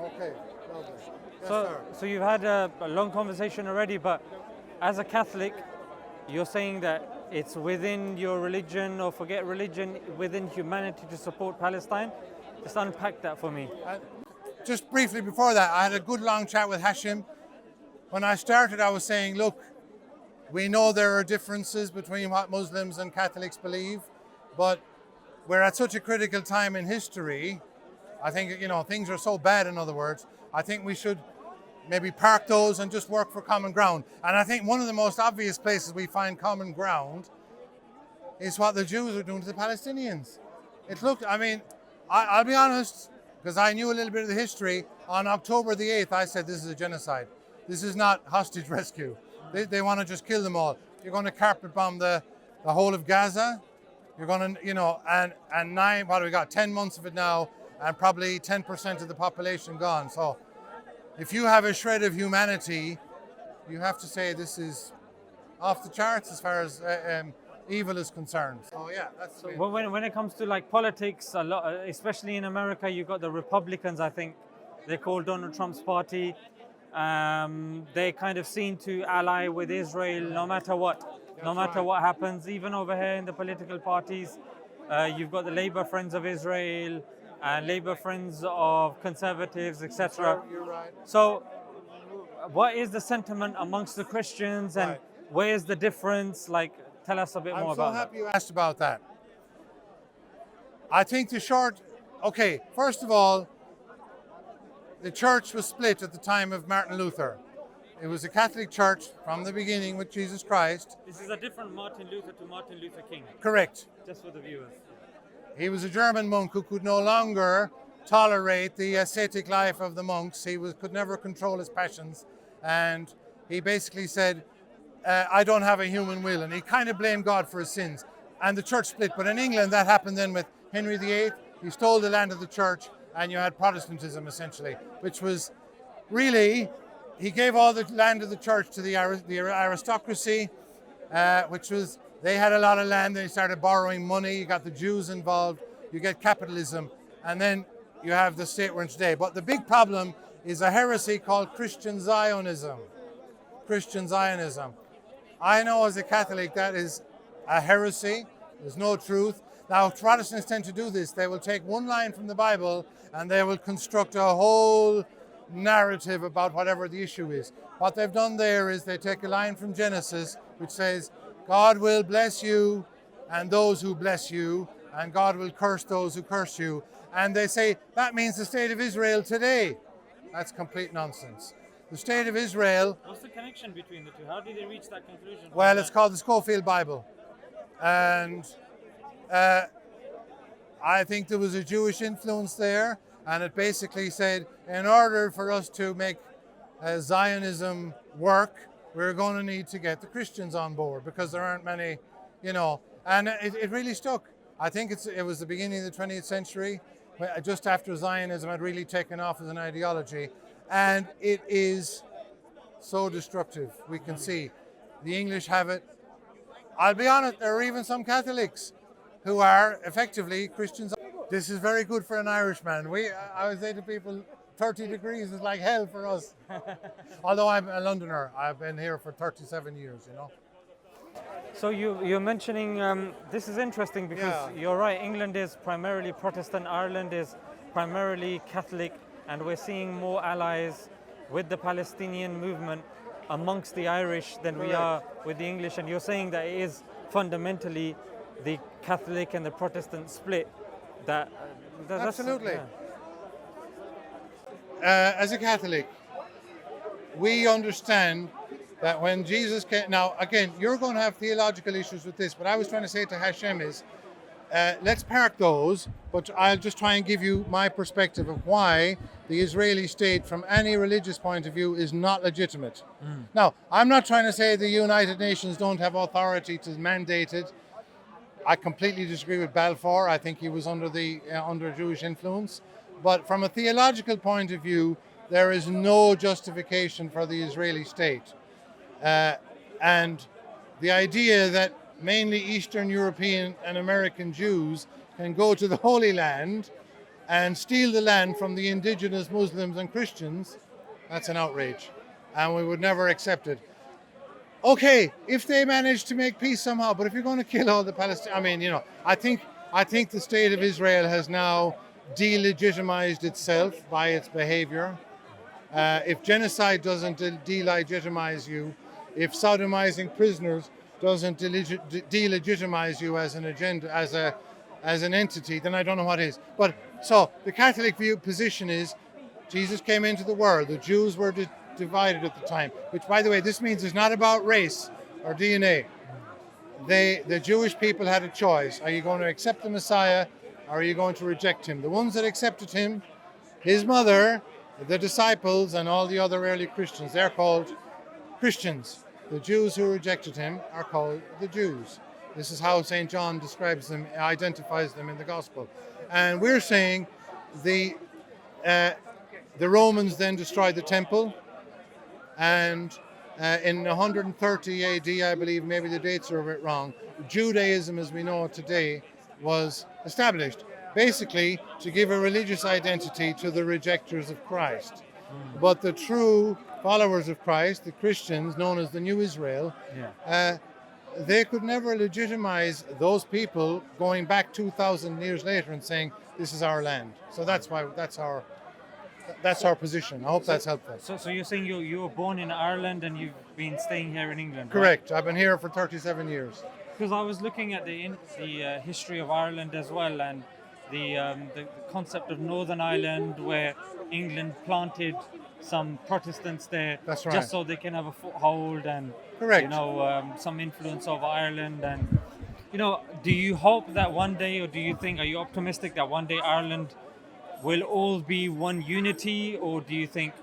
Okay, lovely. Yes, So, sir. so you've had a long conversation already, but as a Catholic, you're saying that it's within your religion or forget religion, within humanity to support Palestine. Just unpack that for me. Just briefly before that, I had a good long chat with Hashim. When I started, I was saying, look, we know there are differences between what Muslims and Catholics believe, but we're at such a critical time in history. I think, things are so bad, in other words. I think we should maybe park those and just work for common ground. And I think one of the most obvious places we find common ground is what the Jews are doing to the Palestinians. I'll be honest, because I knew a little bit of the history. On October the 8th, I said this is a genocide. This is not hostage rescue. They want to just kill them all. You're going to carpet bomb the whole of Gaza. You're going to, and nine, what do we got? 10 months of it now, and probably 10% of the population gone. So if you have a shred of humanity, you have to say this is off the charts as far as evil is concerned. So yeah, that's. Well, when it comes to like politics, a lot, especially in America, you got the Republicans. I think they call Donald Trump's party. They kind of seen to ally with Israel no matter what. No matter what happens, even over here in the political parties, you've got the Labour Friends of Israel and Labour Friends of Conservatives, etc. You're right. So, what is the sentiment amongst the Christians, and Right. where's the difference? Like, tell us a bit more I'm so about happy you asked about that. I think first of all, the church was split at the time of Martin Luther. It was a Catholic church from the beginning with Jesus Christ. that. This is a different Martin Luther to Martin Luther King, Correct. just for the viewers. He was a German monk who could no longer tolerate the ascetic life of the monks. Could never control his passions. And he basically said, I don't have a human will. And he kind of blamed God for his sins. And the church split. But in England, that happened then with Henry VIII. He stole the land of the church, and you had Protestantism, essentially, which was really, he gave all the land of the church to the aristocracy, which was, they had a lot of land. They started borrowing money. You got the Jews involved. You get capitalism. And then you have the state we're in today. But the big problem is a heresy called Christian Zionism. Christian Zionism. I know as a Catholic that is a heresy. There's no truth. Now, Protestants tend to do this. They will take one line from the Bible and they will construct a whole narrative about whatever the issue is. What they've done there is they take a line from Genesis which says, God will bless you and those who bless you, and God will curse those who curse you. And they say that means the state of Israel today. That's complete nonsense. The state of Israel. What's the connection between the two? How did they reach that conclusion? Well, it's called the Schofield Bible. And I think there was a Jewish influence there. And it basically said, in order for us to make Zionism work, we're going to need to get the Christians on board because there aren't many, and it really stuck. I think it was the beginning of the 20th century, just after Zionism had really taken off as an ideology. And it is so destructive. We can see the English have it. I'll be honest, there are even some Catholics who are effectively Christians. This is very good for an Irishman. I would say to people, 30 degrees is like hell for us. Although I'm a Londoner, I've been here for 37 years, So you're mentioning, this is interesting because you're right, England is primarily Protestant, Ireland is primarily Catholic, and we're seeing more allies with the Palestinian movement amongst the Irish than we are with the English. And you're saying that it is fundamentally the Catholic and the Protestant split. Absolutely. As a Catholic, we understand that when Jesus came, now again, you're going to have theological issues with this, but I was trying to say to Hashem is, let's park those, but I'll just try and give you my perspective of why the Israeli state, from any religious point of view, is not legitimate. Now, I'm not trying to say the United Nations don't have authority to mandate it. I completely disagree with Balfour. I think he was under Jewish influence. But from a theological point of view, there is no justification for the Israeli state. And the idea that mainly Eastern European and American Jews can go to the Holy Land and steal the land from the indigenous Muslims and Christians, that's an outrage. And we would never accept it. Okay, if they manage to make peace somehow, but if you're going to kill all the Palestinians, I mean, I think the state of Israel has now delegitimized itself by its behavior. If genocide doesn't delegitimize you, if sodomizing prisoners doesn't delegitimize you as an agenda, as an entity, then I don't know what is. But so the Catholic position is Jesus came into the world. The Jews were divided at the time, which, by the way, this means it's not about race or DNA. The Jewish people had a choice. Are you going to accept the Messiah or are you going to reject him? The ones that accepted him, his mother, the disciples, and all the other early Christians, they're called Christians. The Jews who rejected him are called the Jews. This is how St. John describes them, identifies them in the Gospel. And we're saying the Romans then destroyed the temple, and in 130 AD, I believe, maybe the dates are a bit wrong, Judaism as we know it today was established, basically to give a religious identity to the rejectors of Christ. But the true followers of Christ, the Christians, known as the New Israel, they could never legitimize those people going back 2,000 years later and saying, this is our land. So that's our position. I hope that's helpful. So you're saying you were born in Ireland and you've been staying here in England, Correct. Right? I've been here for 37 years. Because I was looking at the history of Ireland as well, and the concept of Northern Ireland, where England planted some Protestants there, that's right, just so they can have a foothold and correct, some influence over Ireland. And do you hope that one day, or are you optimistic that one day Ireland will all be one unity, or do you think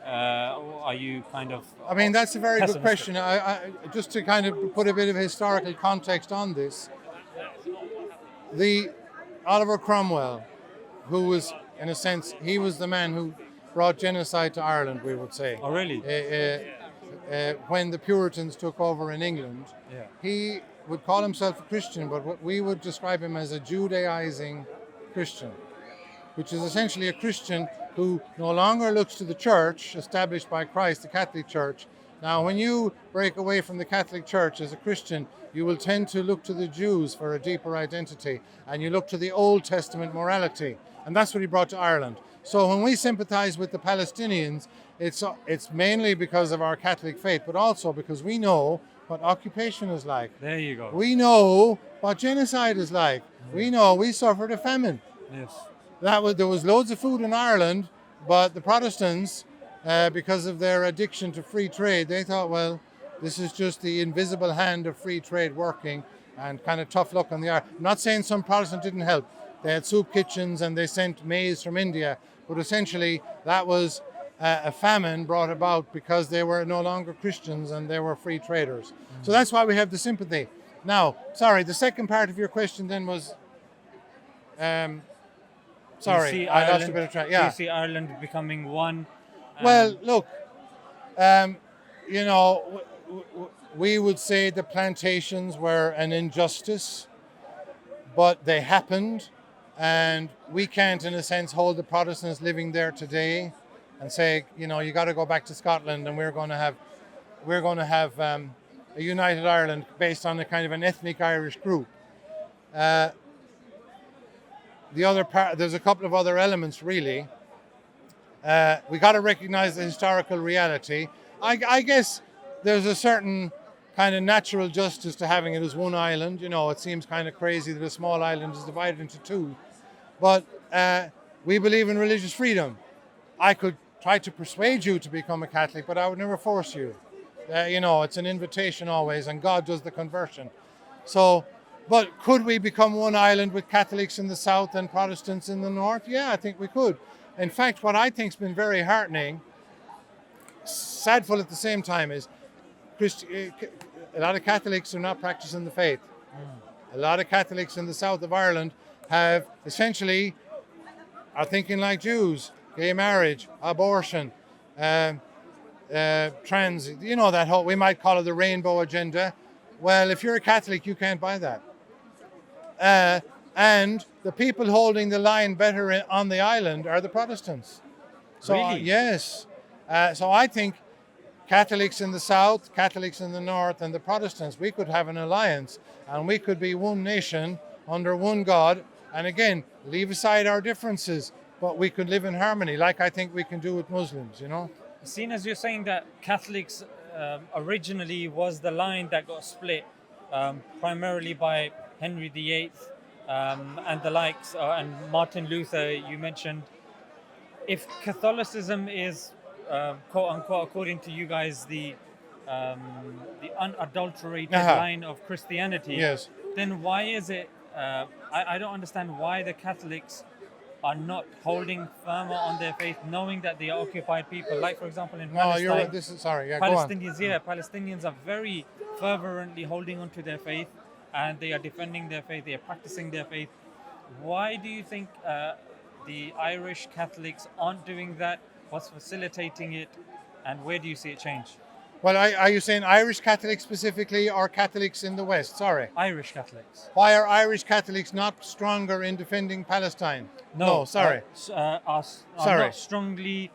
are you kind of I mean, that's a very good pessimistic? question. I just to kind of put a bit of historical context on this, the Oliver Cromwell, who was, in a sense, he was the man who brought genocide to Ireland, we would say. Oh, really? When the Puritans took over in England, he would call himself a Christian, but we would describe him as a Judaizing Christian, which is essentially a Christian who no longer looks to the church established by Christ, the Catholic Church. Now, when you break away from the Catholic Church as a Christian, you will tend to look to the Jews for a deeper identity, and you look to the Old Testament morality, and that's what he brought to Ireland. So when we sympathize with the Palestinians, it's mainly because of our Catholic faith, but also because we know what occupation is like. There you go. We know what genocide is like. We know we suffered a famine. Yes. There was loads of food in Ireland, but the Protestants, because of their addiction to free trade, they thought, well, this is just the invisible hand of free trade working, and kind of tough luck on the Irish. I'm not saying some Protestants didn't help. They had soup kitchens and they sent maize from India, but essentially that was a famine brought about because they were no longer Christians and they were free traders. So that's why we have the sympathy. Now, sorry, the second part of your question then was... Sorry, I lost a bit of track. Yeah. Do you see Ireland becoming one? Well, look, we would say the plantations were an injustice, but they happened, and we can't, in a sense, hold the Protestants living there today and say, you got to go back to Scotland, and we're going to have a united Ireland based on a kind of an ethnic Irish group. The other part, there's a couple of other elements, really. We got to recognize the historical reality. I guess there's a certain kind of natural justice to having it as one island. It seems kind of crazy that a small island is divided into two. But we believe in religious freedom. I could try to persuade you to become a Catholic, but I would never force you. It's an invitation always, and God does the conversion. So, but could we become one island with Catholics in the south and Protestants in the north? Yeah, I think we could. In fact, what I think has been very heartening, sadful at the same time, is a lot of Catholics are not practicing the faith. A lot of Catholics in the south of Ireland are thinking like Jews: gay marriage, abortion, trans, that whole, we might call it the rainbow agenda. Well, if you're a Catholic, you can't buy that. And the people holding the line better on the island are the Protestants. So, Really? yes. So I think Catholics in the south, Catholics in the north, and the Protestants, we could have an alliance and we could be one nation under one God. And again, leave aside our differences, but we could live in harmony, like I think we can do with Muslims, you know? Seeing as you're saying that Catholics originally was the line that got split primarily by Henry VIII and the likes, and Martin Luther, you mentioned. If Catholicism is, quote unquote, according to you guys, the unadulterated line of Christianity, yes, then why is it? I don't understand why the Catholics are not holding firmer on their faith, knowing that they are occupied people. Like, for example, in Palestine, no, this is sorry. Yeah, Palestinians, Palestinians are very fervently holding on to their faith, and they are defending their faith. They are practicing their faith. Why do you think the Irish Catholics aren't doing that? What's facilitating it, and where do you see it change? Well, are you saying Irish Catholics specifically, or Catholics in the West? Sorry. Irish Catholics. Why are Irish Catholics not stronger in defending Palestine? No, sorry. Are not strongly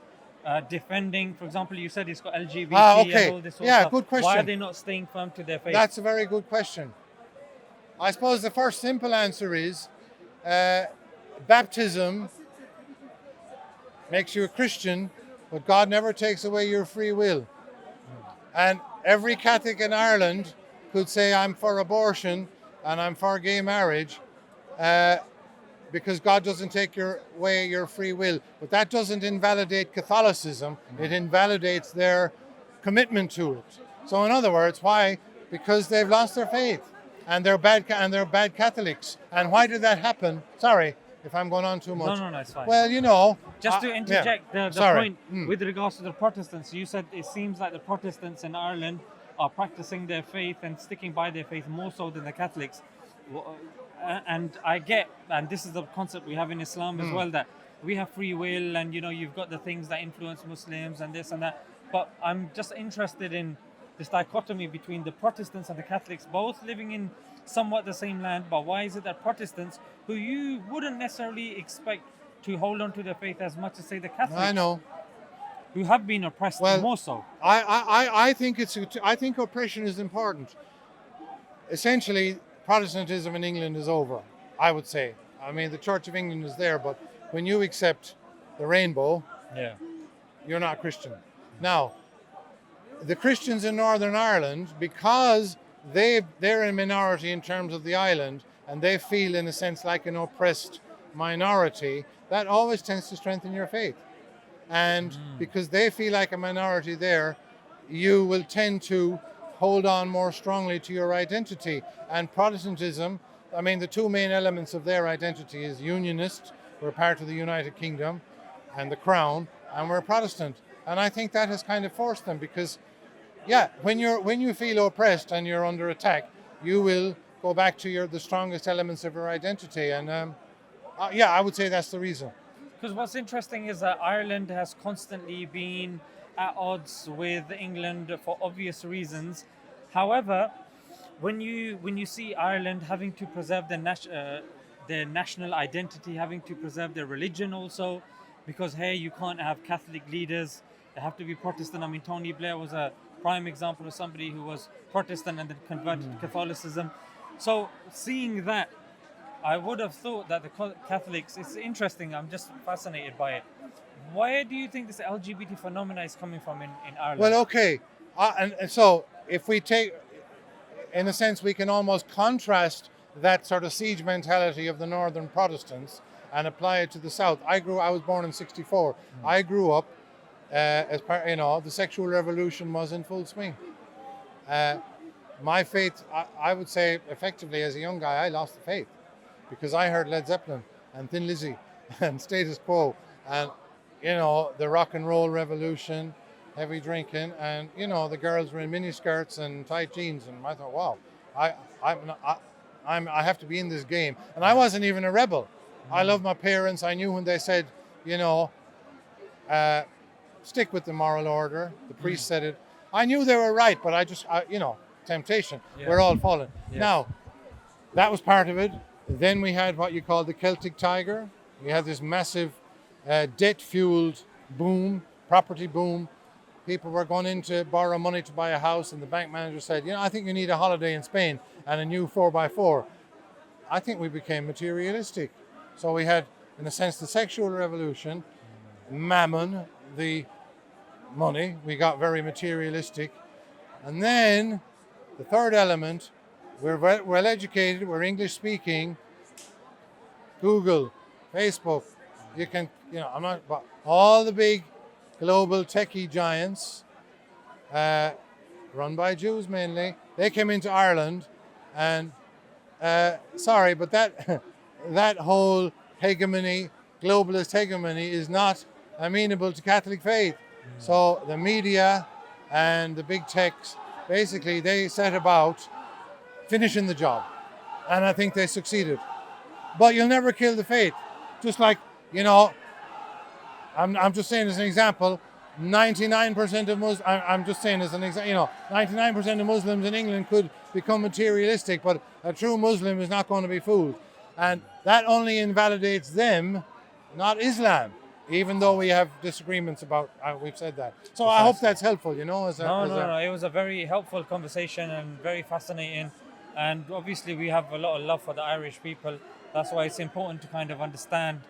defending. For example, you said it's got LGBT and all this sort of stuff. Good question. Why are they not staying firm to their faith? That's a very good question. I suppose the first simple answer is baptism makes you a Christian, but God never takes away your free will. And every Catholic in Ireland could say, I'm for abortion and I'm for gay marriage, because God doesn't take away your free will. But that doesn't invalidate Catholicism. It invalidates their commitment to it. So in other words, why? Because they've lost their faith and they're bad Catholics. And why did that happen? Sorry if I'm going on too much. No, it's fine. Well, you know. Just to interject the point with regards to the Protestants, you said it seems like the Protestants in Ireland are practicing their faith and sticking by their faith more so than the Catholics. And I get, and this is the concept we have in Islam as well, that we have free will, and you've got the things that influence Muslims and this and that. But I'm just interested in this dichotomy between the Protestants and the Catholics, both living in somewhat the same land. But why is it that Protestants, who you wouldn't necessarily expect to hold on to their faith as much as, say, the Catholics, I know, who have been oppressed more so? I think oppression is important. Essentially, Protestantism in England is over, I would say. I mean, the Church of England is there, but when you accept the rainbow, you're not Christian. Now, the Christians in Northern Ireland, because they're a minority in terms of the island, and they feel, in a sense, like an oppressed minority, that always tends to strengthen your faith. And because they feel like a minority there, you will tend to hold on more strongly to your identity. And Protestantism, I mean, the two main elements of their identity is unionist, we're part of the United Kingdom and the Crown, and we're Protestant. And I think that has kind of forced them, because when you feel oppressed and you're under attack, you will go back to the strongest elements of your identity. And I would say that's the reason. Because what's interesting is that Ireland has constantly been at odds with England for obvious reasons. However, when you see Ireland having to preserve their national identity, having to preserve their religion also, because hey, you can't have Catholic leaders, they have to be Protestant. I mean, Tony Blair was a prime example of somebody who was Protestant and then converted to Catholicism. So seeing that, I would have thought that the Catholics, it's interesting, I'm just fascinated by it. Where do you think this LGBT phenomena is coming from in Ireland? Well, okay. And so if we take, in a sense, we can almost contrast that sort of siege mentality of the Northern Protestants and apply it to the South. I was born in 1964. I grew up as part, the sexual revolution was in full swing. My faith, I would say, effectively, as a young guy, I lost the faith because I heard Led Zeppelin and Thin Lizzy and Status Quo and, the rock and roll revolution, heavy drinking, and, the girls were in miniskirts and tight jeans, and I thought, wow, I have to be in this game. And I wasn't even a rebel. I love my parents. I knew when they said, stick with the moral order. The priest said it. I knew they were right, but I just, temptation. Yeah. We're all fallen. Yes. Now, that was part of it. Then we had what you call the Celtic Tiger. We had this massive debt-fueled boom, property boom. People were going in to borrow money to buy a house, and the bank manager said, you know, I think you need a holiday in Spain and a new 4x4. I think we became materialistic. So we had, in a sense, the sexual revolution, mammon, the money. We got very materialistic. And then the third element, we're well educated, we're English speaking. Google, Facebook, you can, you know, I'm not, but all the big global techie giants, run by Jews mainly, they came into Ireland, and sorry, but that that whole hegemony, globalist hegemony, is not amenable to Catholic faith. So the media and the big techs, basically, they set about finishing the job, and I think they succeeded. But you'll never kill the faith. Just like, you know, I'm just saying as an example, 99% of Muslims, I'm just saying as an example, you know, 99% of Muslims in England could become materialistic, but a true Muslim is not going to be fooled. And that only invalidates them, not Islam, even though we have disagreements about, we've said that. So I hope that's helpful, you know. No. It was a very helpful conversation and very fascinating. And obviously we have a lot of love for the Irish people. That's why it's important to kind of understand.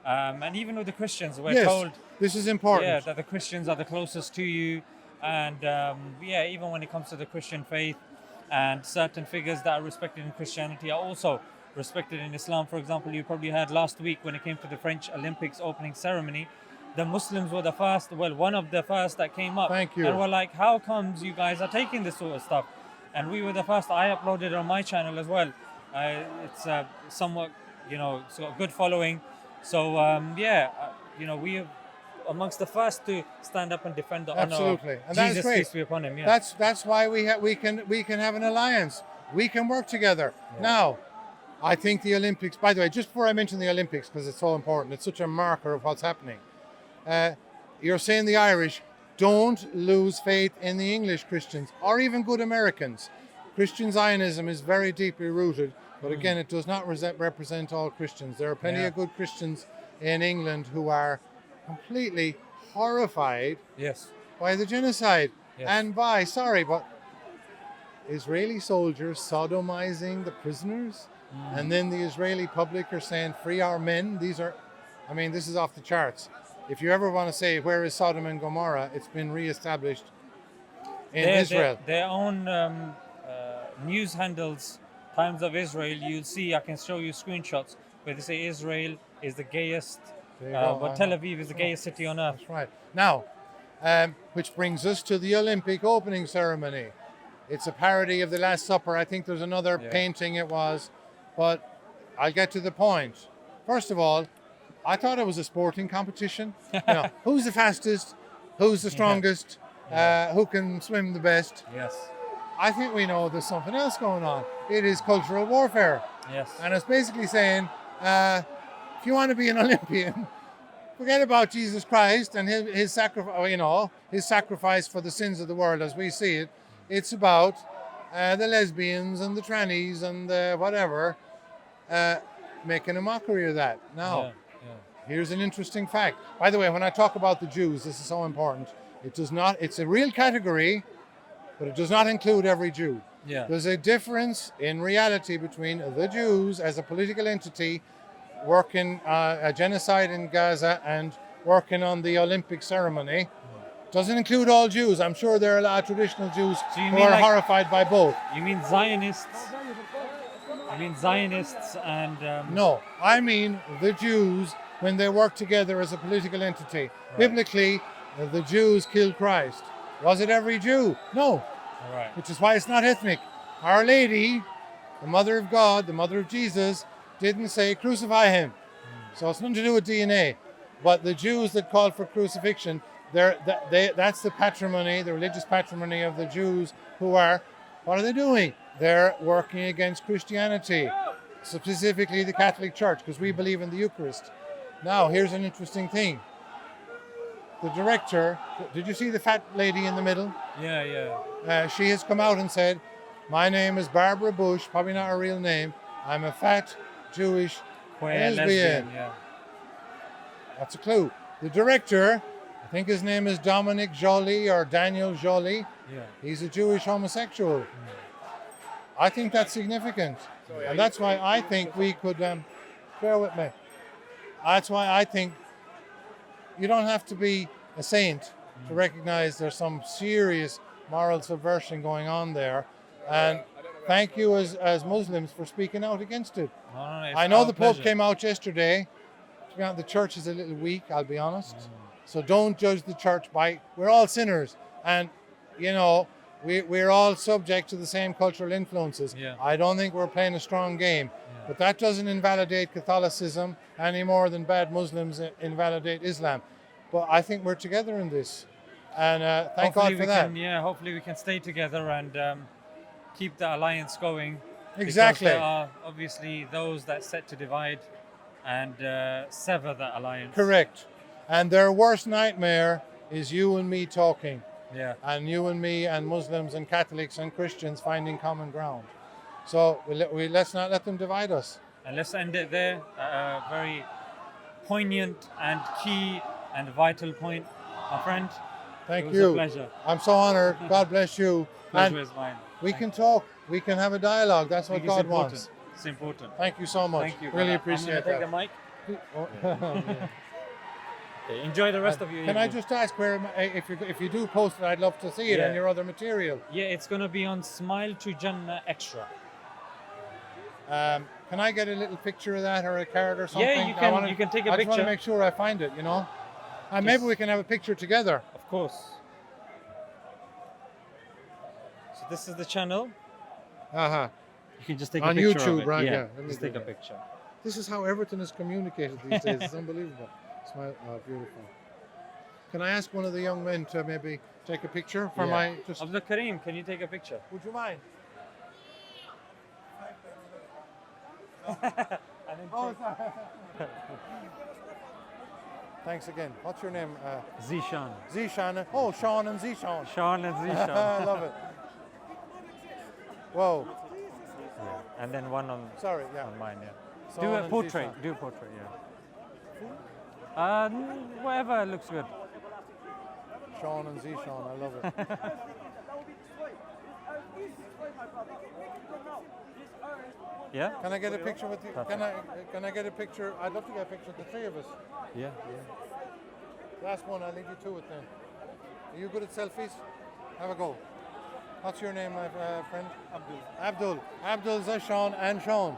And even with the Christians, we're told this is important. that the Christians are the closest to you. And even when it comes to the Christian faith, and certain figures that are respected in Christianity are also respected in Islam. For example, you probably heard last week when it came to the French Olympics opening ceremony, the Muslims were the first, one of the first that came up. Thank you. And we're like, how comes you guys are taking this sort of stuff? And we were the first. I uploaded it on my channel as well. It's somewhat, you know, it's got a good following. So you know, we are amongst the first to stand up and defend the honor of and Jesus, that's great. peace be upon him. Yeah. That's why we can have an alliance. We can work together. Yeah. Now, I think the Olympics. By the way, just before I mention the Olympics, because it's so important, it's such a marker of what's happening. You're saying the Irish don't lose faith in the English Christians or even good Americans. Christian Zionism is very deeply rooted, but again, it does not represent all Christians. There are plenty of good Christians in England who are completely horrified by the genocide and by, but Israeli soldiers sodomizing the prisoners, and then the Israeli public are saying, free our men. These are, I mean, this is off the charts. If you ever want to say, where is Sodom and Gomorrah, it's been reestablished in Israel. Their own news handles, Times of Israel, you'll see, I can show you screenshots where they say Israel is the gayest, but Tel Aviv is the gayest city on earth. That's right. Now, which brings us to the Olympic opening ceremony. It's a parody of the Last Supper. I think there's another painting it was, but I'll get to the point. First of all, I thought it was a sporting competition. You know, who's the fastest? Who's the strongest? Who can swim the best? Yes. I think we know there's something else going on. It is cultural warfare. Yes. And it's basically saying, if you want to be an Olympian, forget about Jesus Christ and his sacrifice. You know, his sacrifice for the sins of the world, as we see it. It's about the lesbians and the trannies and whatever, making a mockery of that. Now, here's an interesting fact. By the way, when I talk about the Jews, this is so important. It does not. It's a real category, but it does not include every Jew. Yeah. There's a difference in reality between the Jews as a political entity working a genocide in Gaza and working on the Olympic ceremony. Doesn't include all Jews. I'm sure there are a lot of traditional Jews who are horrified by both. You mean Zionists? You mean Zionists and... No, I mean the Jews when they work together as a political entity. Right. Biblically, the Jews killed Christ. Was it every Jew? No. Right. Which is why it's not ethnic. Our Lady, the Mother of God, the Mother of Jesus, didn't say crucify him. So it's nothing to do with DNA. But the Jews that called for crucifixion, that's the patrimony, the religious patrimony of the Jews who are, what are they doing? They're working against Christianity, specifically the Catholic Church, because we believe in the Eucharist. Now, here's an interesting thing. The director, did you see the fat lady in the middle? Yeah. She has come out and said, my name is Barbara Bush, probably not her real name. I'm a fat Jewish Queer, lesbian. lesbian, yeah. That's a clue. The director, I think his name is Dominic Joly or Daniel Joly. Yeah. He's a Jewish homosexual. I think that's significant. And that's why I think we could, bear with me. That's why I think you don't have to be a saint to recognize there's some serious moral subversion going on there. And thank you as Muslims for speaking out against it. No, it's I know our the Pope pleasure. came out yesterday. The church is a little weak, I'll be honest. So don't judge the church by, we're all sinners. And, you know, we're all subject to the same cultural influences. Yeah. I don't think we're playing a strong game. But that doesn't invalidate Catholicism any more than bad Muslims invalidate Islam. But I think we're together in this. And thank Hopefully God for that. Hopefully we can stay together and keep the alliance going. Exactly. Because there are obviously those that set to divide and sever that alliance. Correct. And their worst nightmare is you and me talking. Yeah. And you and me and Muslims and Catholics and Christians finding common ground. So let's not let them divide us. And let's end it there. A very poignant and key and vital point, my friend. Thank It was you. a pleasure. I'm so honored. God bless you. Pleasure And is mine. we can talk. We can have a dialogue. That's what Think it's God important. wants. It's important. Thank you so much. Thank you. Really I'm appreciate gonna that. take the mic. Oh, Okay, enjoy the rest of your Can I evening. just ask where, if you do post it, I'd love to see it Yeah. and your other material. Yeah, it's going to be on Smile2jannah Extra. Can I get a little picture of that or a card or something? Yeah, you can. You can take a I just want picture. to make sure I find it. You know, and maybe we can have a picture together. Of course. So this is the channel. Uh-huh. You can just take On a picture YouTube, of it. right, yeah. Yeah, Let me just do take a that. picture. This is how everything is communicated these days. It's unbelievable. Smile, oh, beautiful. Can I ask one of the young men to maybe take a picture for my? Just Abdul Karim, can you take a picture? would you mind? Oh, thanks again. What's your name? Zishan. Zishan. Oh, Sean and Zishan. Sean and Zishan. I love it. Whoa. Yeah. And then one on, Sorry. Yeah. on mine, yeah. Sean Do a and portrait. Zishan. Do a portrait, yeah. Whatever looks good. Sean and Zishan. I love it. Yeah? Can I get a picture with you? Can I get a picture? I'd love to get a picture of the three of us. Yeah. Last one. I'll leave you to it then. Are you good at selfies? Have a go. What's your name, my friend? Abdul, Zishan, and Sean.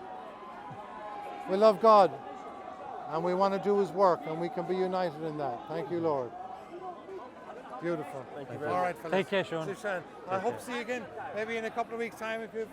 We love God, and we want to do His work, and we can be united in that. Thank you, Lord. Beautiful. Thank you very much. All right, fellas. Take care, Sean. Zishan, I hope to see you again, maybe in a couple of weeks' time if you.